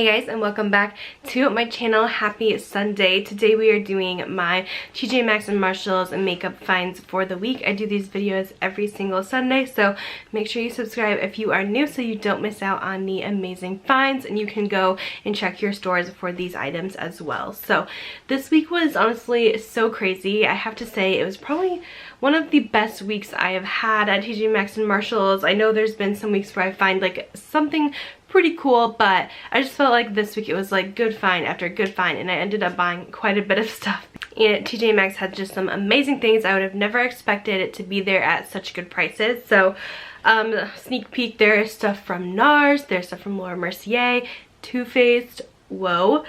Hey guys, and welcome back to my channel. Happy Sunday. Today we are doing my TJ Maxx and Marshalls and makeup finds for the week. I do these videos every single Sunday, so make sure you subscribe if you are new so you don't miss out on the amazing finds, and you can go and check your stores for these items as well. So this week was honestly so crazy. I have to say it was probably one of the best weeks I have had at TJ Maxx and Marshalls. I know there's been some weeks where I find like something pretty cool, but I just felt like this week it was like good find after good find, and I ended up buying quite a bit of stuff. And TJ Maxx had just some amazing things. I would have never expected it to be there at such good prices. So sneak peek, there's stuff from Nars, there's stuff from Laura Mercier, Too Faced. Whoa.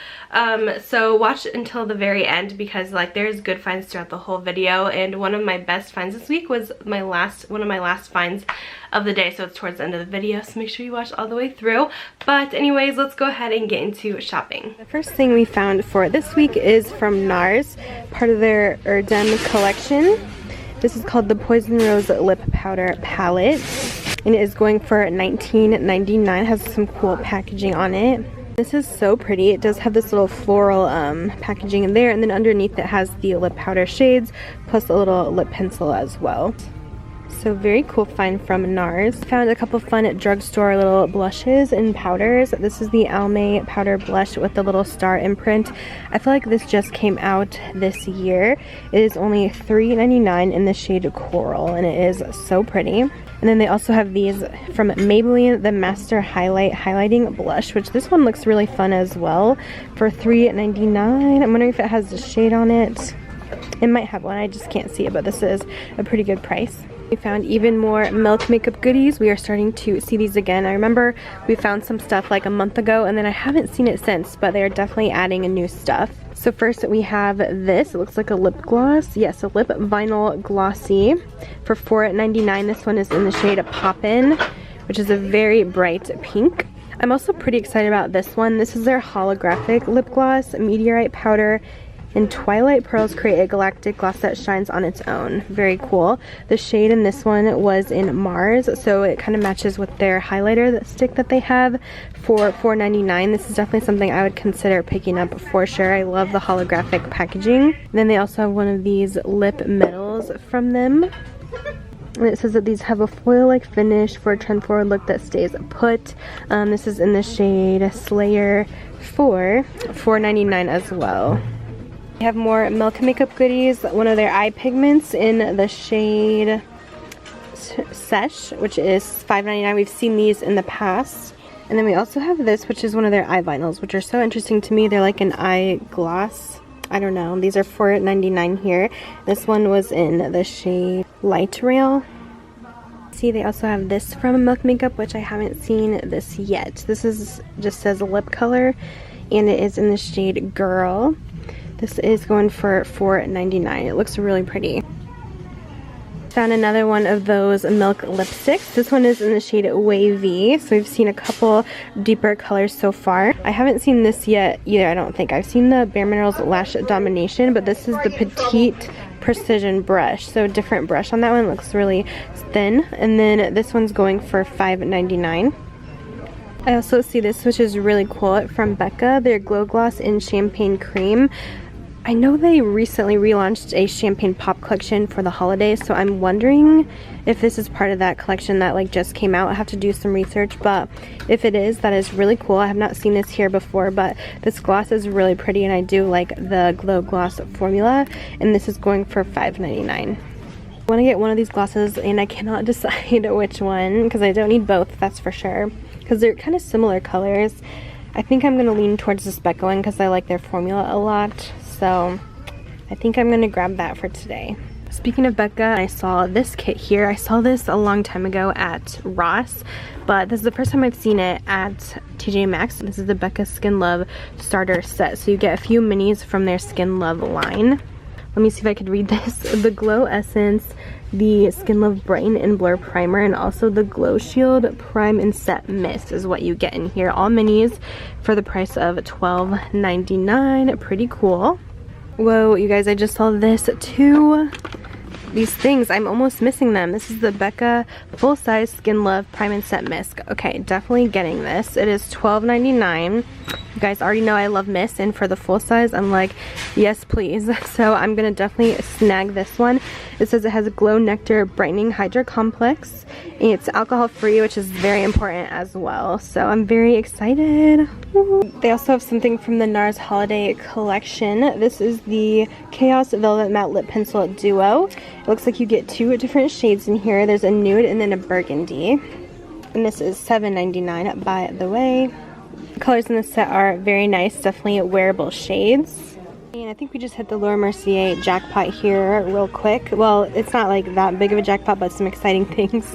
So watch until the very end because like there's good finds throughout the whole video, and one of my best finds this week was one of my last finds of the day, so it's towards the end of the video, so make sure you watch all the way through. But anyways, let's go ahead and get into shopping. The first thing we found for this week is from Nars, part of their Erdem collection. This is called the Poison Rose Lip Powder Palette, and it is going for $19.99. Has some cool packaging on it. This is so pretty. It does have this little floral packaging in there, and then underneath it has the lip powder shades plus a little lip pencil as well. So very cool find from Nars. Found a couple fun at drugstore little blushes and powders. This is the Almay powder blush with the little star imprint. I feel like this just came out this year. It is only $3.99 in the shade Coral, and it is so pretty. And then they also have these from Maybelline, the Master Highlighting Blush, which this one looks really fun as well, for $3.99. I'm wondering if it has a shade on it. It might have one, I just can't see it, but this is a pretty good price. We found even more Milk makeup goodies. We are starting to see these again. I remember we found some stuff like a month ago, and then I haven't seen it since, but they are definitely adding a new stuff. So first we have this. It looks like a lip gloss. Yes, a lip vinyl glossy for $4.99. This one is in the shade Poppin', which is a very bright pink. I'm also pretty excited about this one. This is their holographic lip gloss, meteorite powder, and Twilight Pearls create a galactic gloss that shines on its own. Very cool. The shade in this one was in Mars, so it kind of matches with their highlighter stick that they have for $4.99. This is definitely something I would consider picking up for sure. I love the holographic packaging. And then they also have one of these lip medals from them. And it says that these have a foil-like finish for a trend-forward look that stays put. This is in the shade Slayer for $4.99 as well. We have more Milk makeup goodies, one of their eye pigments in the shade Sesh, which is $5.99. We've seen these in the past. And then we also have this, which is one of their eye vinyls, which are so interesting to me. They're like an eye gloss. I don't know. These are $4.99 here. This one was in the shade Light Rail. See, they also have this from Milk Makeup, which I haven't seen this yet. This is just says lip color, and it is in the shade Girl. This is going for $4.99. It looks really pretty. Found another one of those Milk lipsticks. This one is in the shade Wavy. So we've seen a couple deeper colors so far. I haven't seen this yet either, I don't think. I've seen the Bare Minerals Lash Domination, but this is the Petite Precision brush. So a different brush on that one. It looks really thin. And then this one's going for $5.99. I also see this, which is really cool, from Becca, their Glow Gloss in Champagne Cream. I know they recently relaunched a Champagne Pop collection for the holidays, so I'm wondering if this is part of that collection that like just came out. I have to do some research, but if it is, that is really cool. I have not seen this here before, but this gloss is really pretty, and I do like the Glow Gloss formula, and this is going for $5.99. I want to get one of these glosses, and I cannot decide which one because I don't need both, that's for sure, because they're kind of similar colors. I think I'm going to lean towards this Becca one because I like their formula a lot. So I think I'm going to grab that for today. Speaking of Becca, I saw this kit here. I saw this a long time ago at Ross, but this is the first time I've seen it at TJ Maxx. This is the Becca Skin Love starter set. So you get a few minis from their Skin Love line. Let me see if I could read this. The Glow Essence, the Skin Love Brighten and Blur Primer, and also the Glow Shield Prime and Set Mist is what you get in here. All minis for the price of $12.99. Pretty cool. Whoa, you guys, I just saw this too. these things, I'm almost missing them. This is the Becca Full Size Skin Love Prime and Set Mist. Okay, definitely getting this. It is $12.99. You guys already know I love mist, and for the full size, I'm like, yes please. So I'm gonna definitely snag this one. It says it has a Glow Nectar Brightening Hydra Complex, and it's alcohol free, which is very important as well. So I'm very excited. They also have something from the Nars Holiday Collection. This is the Chaos Velvet Matte Lip Pencil Duo. It looks like you get 2 different shades in here. There's a nude and then a burgundy. And this is $7.99 by the way. The colors in this set are very nice, definitely wearable shades. And I think we just hit the Laura Mercier jackpot here real quick. Well, it's not like that big of a jackpot, but some exciting things.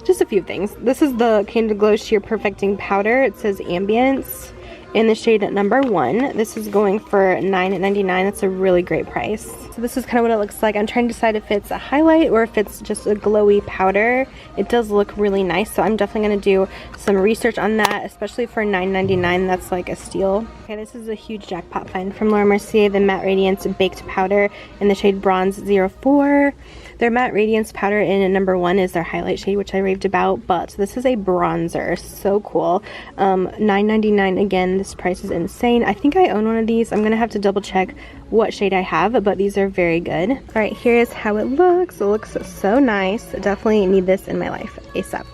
Just a few things. This is the Candid Glow Sheer Perfecting Powder. It says Ambience in the shade number 1. This is going for $9.99. That's a really great price. So this is kind of what it looks like. I'm trying to decide if it's a highlight or if it's just a glowy powder. It does look really nice, so I'm definitely going to do some research on that, especially for $9.99. That's like a steal. Okay, this is a huge jackpot find from Laura Mercier, the Matte Radiance Baked Powder in the shade Bronze 04. Their Matte Radiance Powder in number 1 is their highlight shade, which I raved about, but this is a bronzer. So cool. $9.99 again. This price is insane. I think I own one of these. I'm going to have to double check what shade I have, but these are very good. Alright, here's how it looks. It looks so nice. Definitely need this in my life ASAP.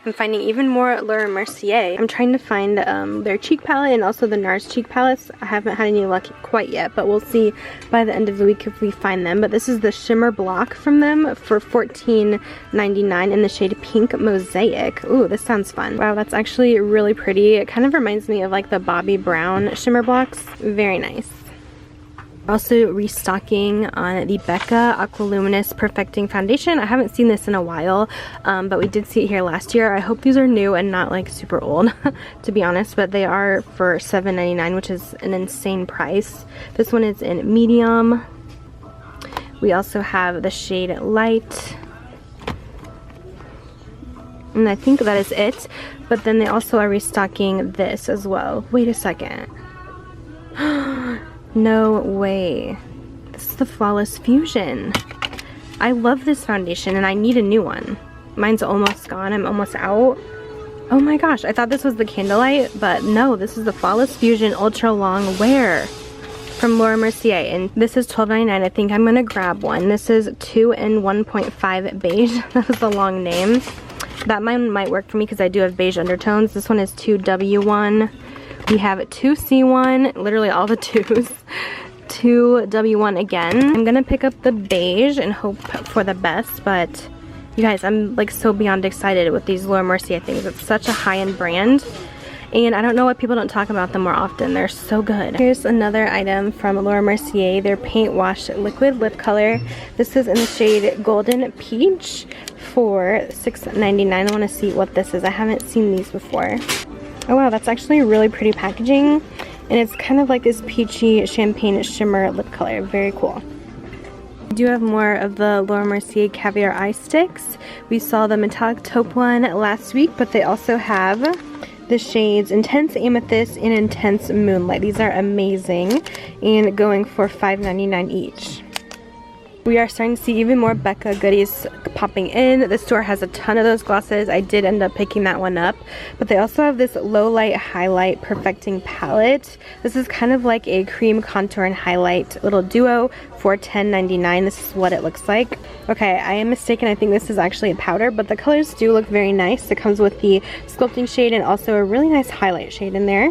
I'm finding even more Laura Mercier. I'm trying to find their cheek palette and also the Nars cheek palettes. I haven't had any luck quite yet, but we'll see by the end of the week if we find them. But this is the Shimmer Block from them for $14.99 in the shade Pink Mosaic. Ooh, this sounds fun. Wow, that's actually really pretty. It kind of reminds me of like the Bobbi Brown Shimmer Blocks. Very nice. Also restocking on the Becca Aqualuminous Perfecting Foundation. I haven't seen this in a while, but we did see it here last year. I hope these are new and not like super old, to be honest, but they are for $7.99, which is an insane price. This one is in medium. We also have the shade Light. And I think that is it, but then they also are restocking this as well. Wait a second. No way. This is the Flawless Fusion. I love this foundation and I need a new one. Mine's almost gone. I'm almost out. Oh my gosh, I thought this was the Candlelight, but no, this is the Flawless Fusion Ultra Long Wear from Laura Mercier, and this is $12.99. I think I'm gonna grab one. This is 2 in 1.5 beige. That was the long name. That one might work for me because I do have beige undertones. This one is 2W1. We have 2C1, literally all the 2s. 2W1 again. I'm gonna pick up the beige and hope for the best, but you guys, I'm like so beyond excited with these Laura Mercier things. It's such a high-end brand, and I don't know why people don't talk about them more often. They're so good. Here's another item from Laura Mercier, their Paint Wash Liquid Lip Color. This is in the shade Golden Peach for $6.99. I want to see what this is. I haven't seen these before. Oh wow, that's actually really pretty packaging, and it's kind of like this peachy champagne shimmer lip color. Very cool. We do have more of the Laura Mercier Caviar Eye Sticks. We saw the metallic taupe one last week, but they also have the shades Intense Amethyst and Intense Moonlight. These are amazing and going for $5.99 each. We are starting to see even more Becca goodies popping in. The store has a ton of those glosses. I did end up picking that one up. But they also have this low light highlight perfecting palette. This is kind of like a cream contour and highlight little duo for $10.99. This is what it looks like. Okay, I am mistaken. I think this is actually a powder, but the colors do look very nice. It comes with the sculpting shade and also a really nice highlight shade in there.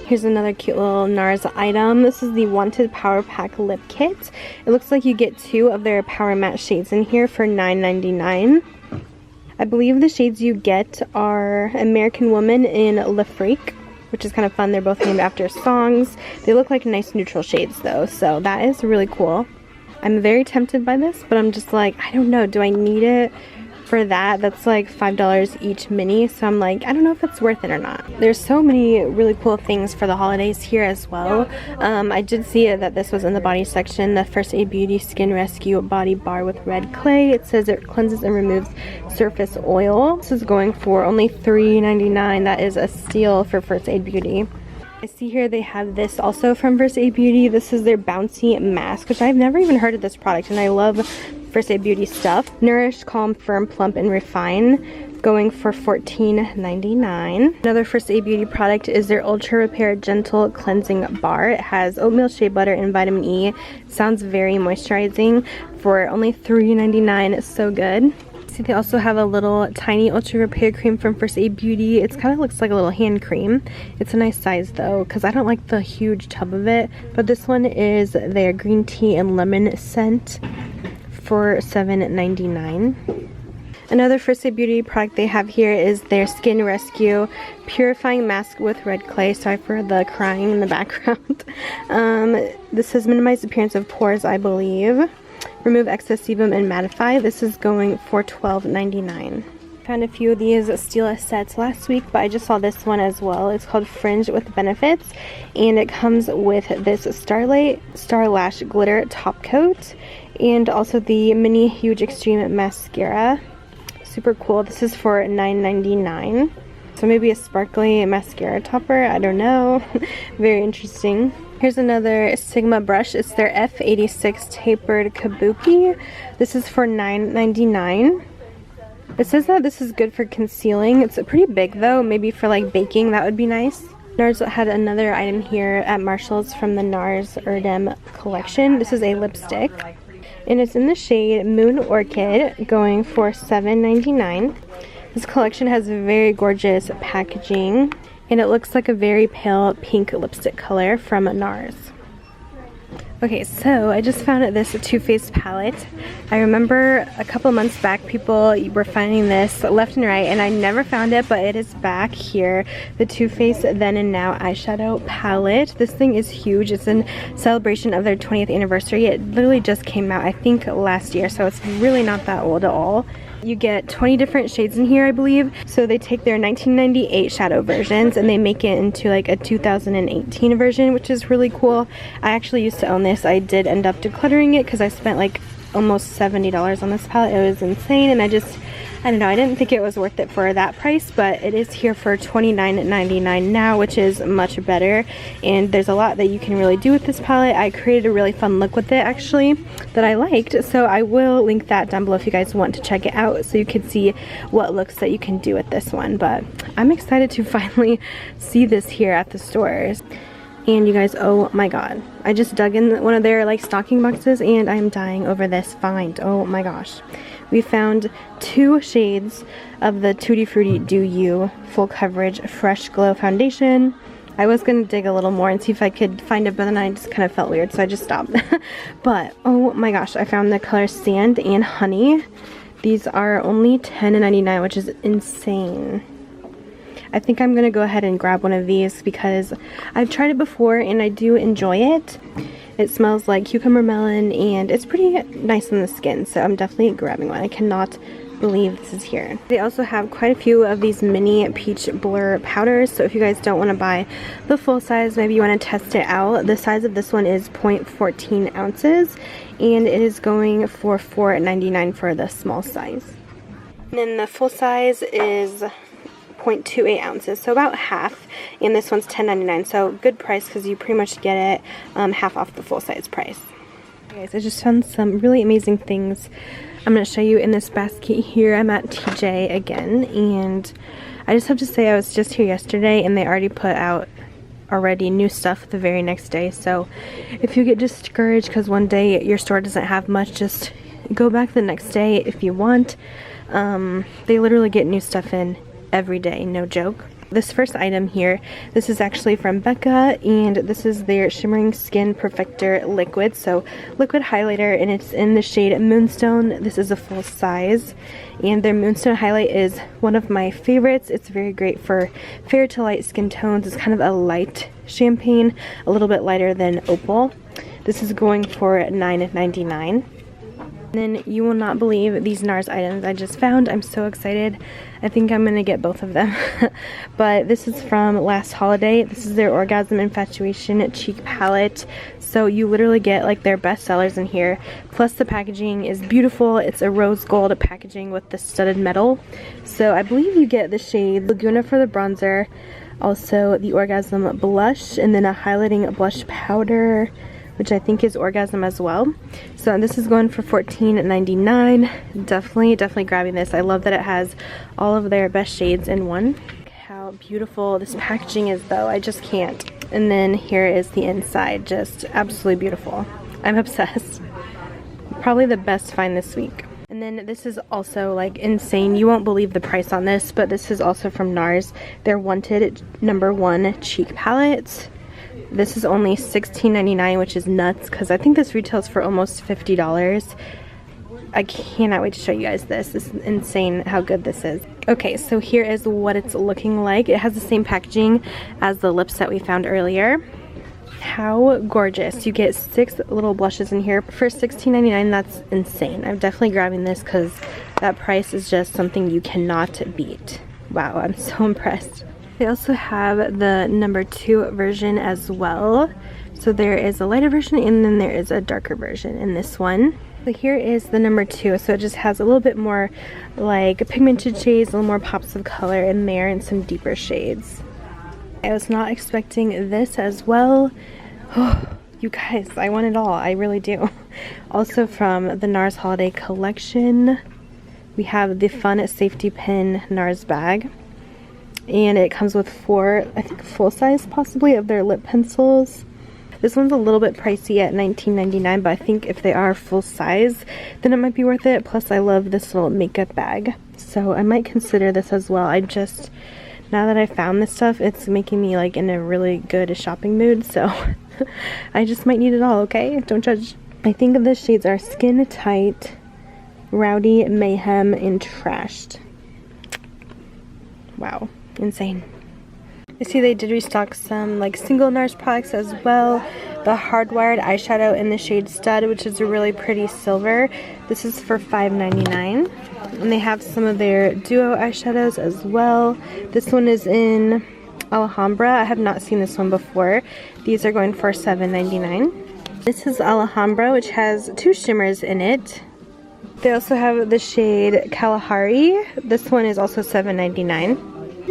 Here's another cute little Nars item. This is the Wanted Power Pack Lip Kit. It looks like you get 2 of their Power Matte shades in here for $9.99. I believe the shades you get are American Woman and Le Freak, which is kind of fun. They're both named after songs. They look like nice neutral shades though, so that is really cool. I'm very tempted by this, but I'm just like, I don't know, do I need it for that? That's like $5 each mini, so I'm like, I don't know if it's worth it or not. There's so many really cool things for the holidays here as well. I did see that this was in the body section, the First Aid Beauty Skin Rescue Body Bar with Red Clay. It says it cleanses and removes surface oil. This is going for only $3.99. That is a steal for First Aid Beauty. I see here they have this also from First Aid Beauty. This is their Bouncy Mask, which I've never even heard of this product, and I love First Aid Beauty stuff. Nourish, Calm, Firm, Plump, and Refine, going for $14.99. Another First Aid Beauty product is their Ultra Repair Gentle Cleansing Bar. It has oatmeal shea butter and vitamin E. Sounds very moisturizing for only $3.99. It's so good. See, they also have a little tiny Ultra Repair cream from First Aid Beauty. It kind of looks like a little hand cream. It's a nice size though, because I don't like the huge tub of it. But this one is their green tea and lemon scent for $7.99. Another First Aid Beauty product they have here is their Skin Rescue Purifying Mask with Red Clay. Sorry for the crying in the background. This has minimized appearance of pores, I believe. Remove excess sebum and mattify. This is going for $12.99. Found a few of these Stila sets last week, but I just saw this one as well. It's called Fringe with Benefits, and it comes with this Starlight Star Lash Glitter Top Coat, and also the Mini Huge Extreme Mascara. Super cool. This is for $9.99. So maybe a sparkly mascara topper. I don't know. Very interesting. Here's another Sigma brush. It's their F86 Tapered Kabuki. This is for $9.99. It says that this is good for concealing. It's pretty big though. Maybe for like baking, that would be nice. Nars had another item here at Marshall's from the Nars Erdem collection. This is a lipstick, and it's in the shade Moon Orchid, going for $7.99. This collection has very gorgeous packaging, and it looks like a very pale pink lipstick color from Nars. Okay, so I just found this Too Faced palette. I remember a couple months back people were finding this left and right, and I never found it, but it is back here. The Too Faced Then and Now eyeshadow palette. This thing is huge. It's in celebration of their 20th anniversary. It literally just came out, I think, last year, so it's really not that old at all. You get 20 different shades in here, I believe. So they take their 1998 shadow versions and they make it into like a 2018 version, which is really cool. I actually used to own this. I did end up decluttering it because I spent like almost $70 on this palette. It was insane, and I don't know, I didn't think it was worth it for that price, but it is here for $29.99 now, which is much better, and there's a lot that you can really do with this palette. I created a really fun look with it actually that I liked, so I will link that down below if you guys want to check it out so you can see what looks that you can do with this one. But I'm excited to finally see this here at the stores. And you guys, oh my god, I just dug in one of their like stocking boxes and I'm dying over this find. Oh my gosh. We found 2 shades of the Tutti Frutti Do You Full Coverage Fresh Glow Foundation. I was going to dig a little more and see if I could find it, but then I just kind of felt weird, so I just stopped. But, oh my gosh, I found the color Sand and Honey. These are only $10.99, which is insane. I think I'm going to go ahead and grab one of these because I've tried it before and I do enjoy it. It smells like cucumber melon and it's pretty nice on the skin, so I'm definitely grabbing one. I cannot believe this is here. They also have quite a few of these mini peach blur powders, so if you guys don't want to buy the full size, maybe you want to test it out. The size of this one is 0.14 ounces and it is going for $4.99 for the small size. And then the full size is 0.28 ounces, so about half, and this one's $10.99, so good price because you pretty much get it half off the full size price. Okay, guys, I just found some really amazing things I'm going to show you in this basket here. I'm at TJ again, and I just have to say I was just here yesterday and they already put out new stuff the very next day, so if you get discouraged because one day your store doesn't have much, just go back the next day if you want. They literally get new stuff in every day, no joke. This first item here, this is actually from Becca, and this is their Shimmering Skin Perfector Liquid, so liquid highlighter, and it's in the shade Moonstone. This is a full size, and their Moonstone highlight is one of my favorites. It's very great for fair to light skin tones. It's kind of a light champagne, a little bit lighter than Opal. This is going for $9.99. And then you will not believe these Nars items I just found. I'm so excited. I think I'm gonna get both of them. But this is from Last Holiday. This is their Orgasm Infatuation Cheek Palette. So you literally get like their best sellers in here. Plus the packaging is beautiful. It's a rose gold packaging with the studded metal. So I believe you get the shade Laguna for the bronzer, also the Orgasm blush, and then a highlighting blush powder which I think is Orgasm as well. So this is going for $14.99. Definitely grabbing this. I love that it has all of their best shades in one. Look how beautiful this packaging is though. I just can't. And then here is the inside, just absolutely beautiful. I'm obsessed. Probably the best find this week. And then this is also like insane. You won't believe the price on this, but this is also from Nars. Their Wanted #1 cheek palette. This is only $16.99, which is nuts because I think this retails for almost $50. I cannot wait to show you guys this. This is insane how good this is. Okay, so here is what it's looking like. It has the same packaging as the lips that we found earlier. How gorgeous. You get 6 little blushes in here for $16.99. That's insane. I'm definitely grabbing this because that price is just something you cannot beat. Wow, I'm so impressed. They also have the #2 version as well. So there is a lighter version and then there is a darker version in this one. So here is the #2. So it just has a little bit more like pigmented shades, a little more pops of color in there and some deeper shades. I was not expecting this as well. Oh, you guys, I want it all. I really do. Also from the Nars Holiday Collection, we have the Fun Safety Pin Nars bag. And it comes with 4, I think full size possibly, of their lip pencils. This one's a little bit pricey at $19.99, but I think if they are full size, then it might be worth it. Plus I love this little makeup bag. So I might consider this as well. Now that I found this stuff, it's making me like in a really good shopping mood, so I just might need it all, okay? Don't judge. I think the shades are Skin Tight, Rowdy, Mayhem, and Trashed. Wow, insane. I see they did restock some like single Nars products as well. The Hardwired eyeshadow in the shade Stud, which is a really pretty silver. This is for $5.99. And they have some of their duo eyeshadows as well. This one is in Alhambra. I have not seen this one before. These are going for $7.99. This is Alhambra, which has 2 shimmers in it. They also have the shade Kalahari. This one is also $7.99.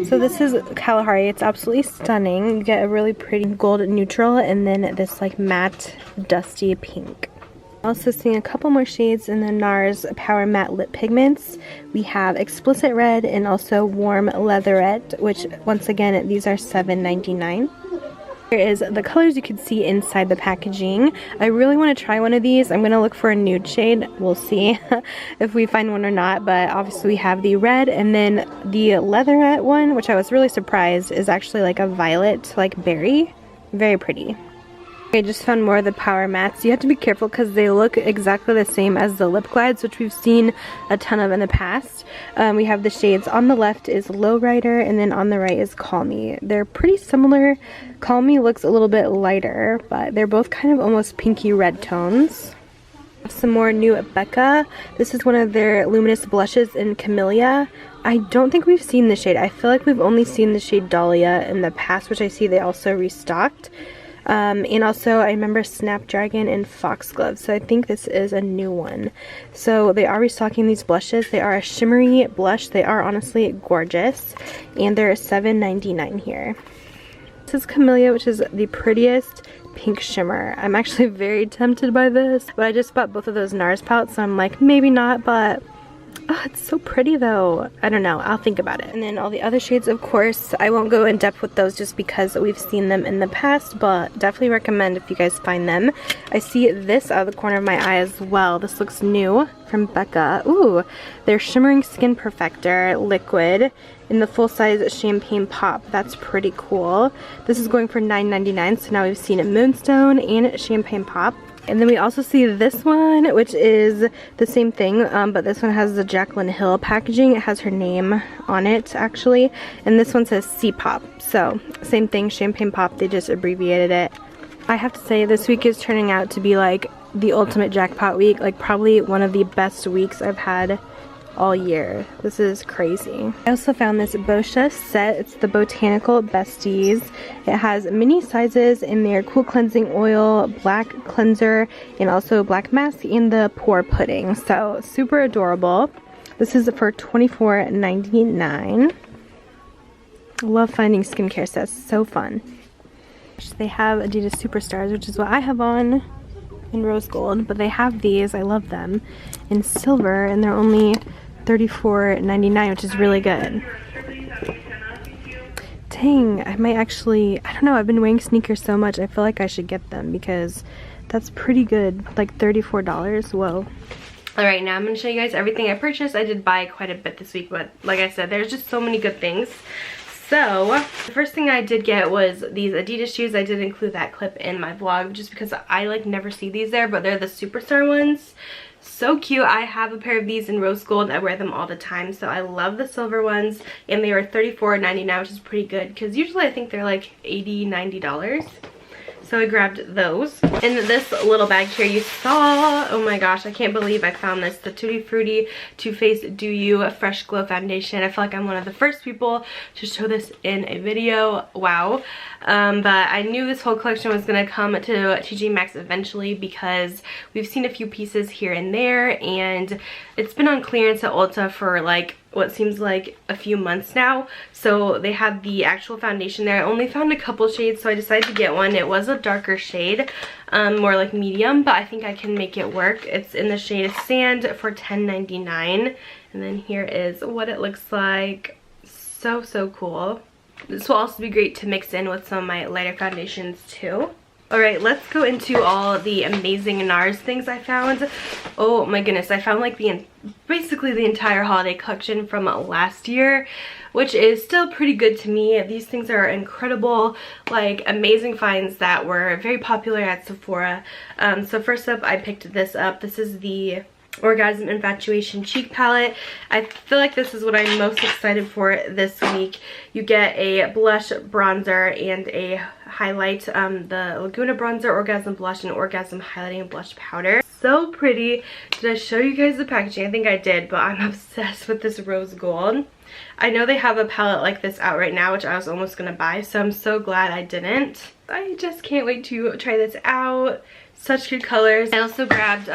So this is Kalahari. It's absolutely stunning. You get a really pretty gold neutral and then this like matte dusty pink. Also seeing a couple more shades in the Nars Power Matte Lip Pigments. We have Explicit Red and also Warm Leatherette, which once again these are $7.99. Here is the colors you can see inside the packaging. I really want to try one of these. I'm going to look for a nude shade. We'll see if we find one or not, but obviously we have the red, and then the leatherette one, which I was really surprised is actually like a violet, like berry. Very pretty. I just found more of the Power Mattes. You have to be careful because they look exactly the same as the lip glides, which we've seen a ton of in the past. We have the shades on the left is Lowrider, and then on the right is Call Me. They're pretty similar. Call Me looks a little bit lighter, but they're both kind of almost pinky red tones. Some more new Becca. This is one of their luminous blushes in Camellia. I don't think we've seen the shade. I feel like we've only seen the shade Dahlia in the past, which I see they also restocked. And also I remember Snapdragon and Foxglove, so I think this is a new one. So they are restocking these blushes. They are a shimmery blush. They are honestly gorgeous, and they're $7.99 here. This is Camellia, which is the prettiest pink shimmer. I'm actually very tempted by this, but I just bought both of those Nars palettes, so I'm like, maybe not, but oh, it's so pretty though. I don't know, I'll think about it. And then all the other shades, of course, I won't go in depth with those just because we've seen them in the past, but definitely recommend if you guys find them. I see this out of the corner of my eye as well. This looks new from Becca. Ooh, their Shimmering Skin Perfector liquid in the full-size Champagne Pop. That's pretty cool. This is going for $9.99, so now we've seen Moonstone and Champagne Pop. And then we also see this one, which is the same thing, but this one has the Jaclyn Hill packaging. It has her name on it, actually. And this one says C-Pop. So, same thing, Champagne Pop, they just abbreviated it. I have to say, this week is turning out to be like the ultimate jackpot week. Like, probably one of the best weeks I've had all year. This is crazy. I also found this Boscia set. It's the Botanical Besties. It has mini sizes in their Cool Cleansing Oil, Black Cleanser, and also Black Mask and the Pore Pudding. So super adorable. This is for $24.99. Love finding skincare sets. So fun. They have Adidas Superstars, which is what I have on. in rose gold, but they have these, I love them, in silver, and they're only $34.99, which is really good. Dang, I might actually, I don't know, I've been wearing sneakers so much, I feel like I should get them because that's pretty good, like $34, whoa. Alright, now I'm going to show you guys everything I purchased. I did buy quite a bit this week, but like I said, there's just so many good things. So, the first thing I did get was these Adidas shoes. I did include that clip in my vlog just because I like never see these there, but they're the Superstar ones. So cute. I have a pair of these in rose gold. I wear them all the time, so I love the silver ones, and they were $34.99, which is pretty good because usually I think they're like $80, $90. So I grabbed those. In this little bag here you saw, oh my gosh, I can't believe I found this, the Tutti Frutti Too Faced Do You Fresh Glow Foundation. I feel like I'm one of the first people to show this in a video. Wow. But I knew this whole collection was going to come to TJ Maxx eventually because we've seen a few pieces here and there, and it's been on clearance at Ulta for like what seems like a few months now. So they have the actual foundation there. I only found a couple shades, so I decided to get one. It was a darker shade, more like medium, but I think I can make it work. It's in the shade Sand for $10.99, and then here is what it looks like. So cool. This will also be great to mix in with some of my lighter foundations too. Alright, let's go into all the amazing Nars things I found. Oh my goodness, I found like basically the entire holiday collection from last year, which is still pretty good to me. These things are incredible, like amazing finds that were very popular at Sephora. So first up, I picked this up. This is the Orgasm Infatuation Cheek Palette. I feel like this is what I'm most excited for this week. You get a blush, bronzer, and a highlight. The Laguna Bronzer, Orgasm Blush, and Orgasm Highlighting Blush Powder. So pretty. Did I show you guys the packaging? I think I did, but I'm obsessed with this rose gold. I know they have a palette like this out right now, which I was almost going to buy, so I'm so glad I didn't. I just can't wait to try this out. Such good colors. I also grabbed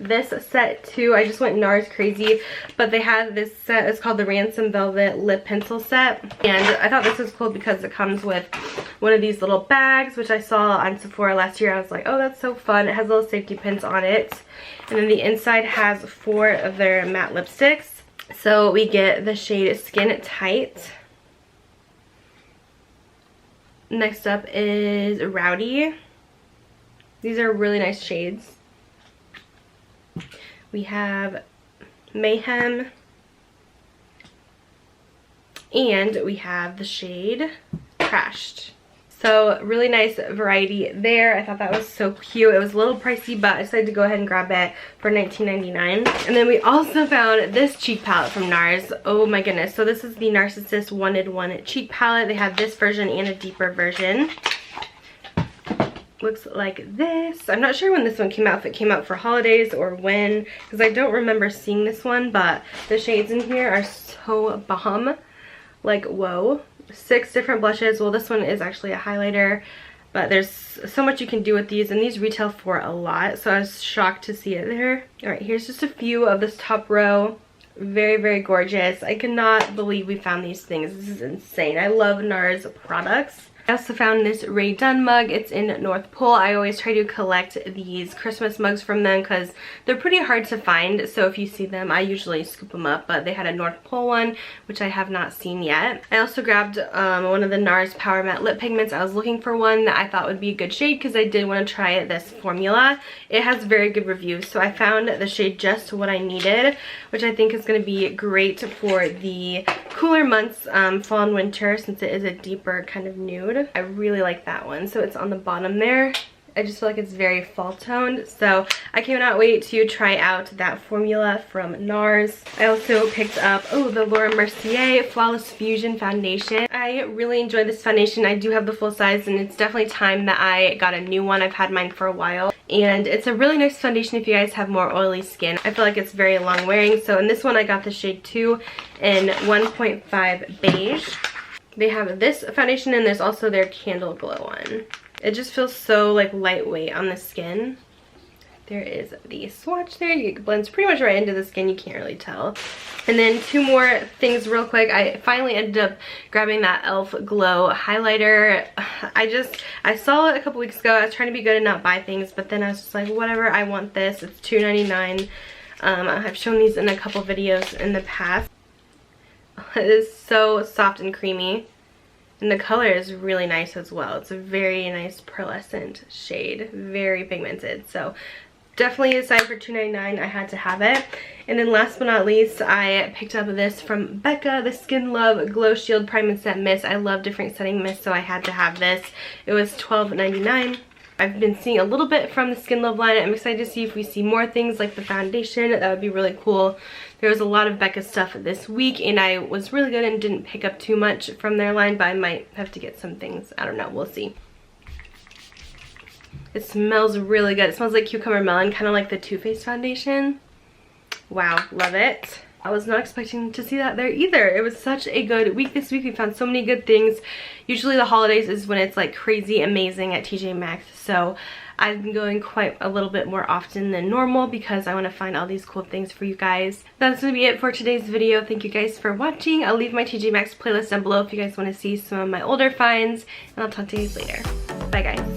this set too. I just went Nars crazy, but they had this set. It's called the Ransom Velvet Lip Pencil Set, and I thought this was cool because it comes with one of these little bags, which I saw on Sephora last year. I was like, oh, that's so fun. It has little safety pins on it, and then the inside has 4 of their matte lipsticks. So we get the shade Skin Tight. Next up is Rowdy. These are really nice shades. We have Mayhem, and we have the shade Crashed. So really nice variety there. I thought that was so cute. It was a little pricey, but I decided to go ahead and grab it for $19.99. And then we also found this cheek palette from Nars. Oh my goodness. So this is the Narcissist Wanted One cheek palette. They have this version and a deeper version. Looks like this. I'm not sure when this one came out, if it came out for holidays or when, because I don't remember seeing this one, but the shades in here are so bomb. Like, whoa. 6 different blushes. Well, this one is actually a highlighter, but there's so much you can do with these, and these retail for a lot, so I was shocked to see it there. Alright, here's just a few of this top row. Very gorgeous. I cannot believe we found these things. This is insane. I love Nars products. I also found this Ray Dunn mug. It's in North Pole. I always try to collect these Christmas mugs from them because they're pretty hard to find. So if you see them, I usually scoop them up. But they had a North Pole one, which I have not seen yet. I also grabbed one of the Nars Power Matte Lip Pigments. I was looking for one that I thought would be a good shade because I did want to try this formula. It has very good reviews. So I found the shade Just What I Needed, which I think is going to be great for the cooler months, fall and winter, since it is a deeper kind of nude. I really like that one. So it's on the bottom there. I just feel like it's very fall toned. So I cannot wait to try out that formula from Nars. I also picked up, the Laura Mercier Flawless Fusion Foundation. I really enjoy this foundation. I do have the full size, and it's definitely time that I got a new one. I've had mine for a while. And it's a really nice foundation if you guys have more oily skin. I feel like it's very long wearing. So in this one I got the shade 2 in 1.5 beige. They have this foundation, and there's also their Candle Glow one. It just feels so like lightweight on the skin. There is the swatch there. It blends pretty much right into the skin. You can't really tell. And then two more things real quick. I finally ended up grabbing that e.l.f. Glow highlighter. I saw it a couple weeks ago. I was trying to be good and not buy things, but then I was just like, whatever, I want this. It's $2.99. I've shown these in a couple videos in the past. It is so soft and creamy. And the color is really nice as well. It's a very nice pearlescent shade. Very pigmented. So definitely a sign for $2.99. I had to have it. And then last but not least, I picked up this from Becca, the Skin Love Glow Shield Prime and Set Mist. I love different setting mists, so I had to have this. It was $12.99. I've been seeing a little bit from the Skin Love line. I'm excited to see if we see more things like the foundation. That would be really cool. There was a lot of Becca stuff this week, and I was really good and didn't pick up too much from their line, but I might have to get some things. I don't know. We'll see. It smells really good. It smells like cucumber melon, kind of like the Too Faced foundation. Wow, love it. I was not expecting to see that there either. It was such a good week this week. We found so many good things. Usually the holidays is when it's like crazy amazing at TJ Maxx. So I've been going quite a little bit more often than normal because I want to find all these cool things for you guys. That's going to be it for today's video. Thank you guys for watching. I'll leave my TJ Maxx playlist down below if you guys want to see some of my older finds. And I'll talk to you guys later. Bye guys.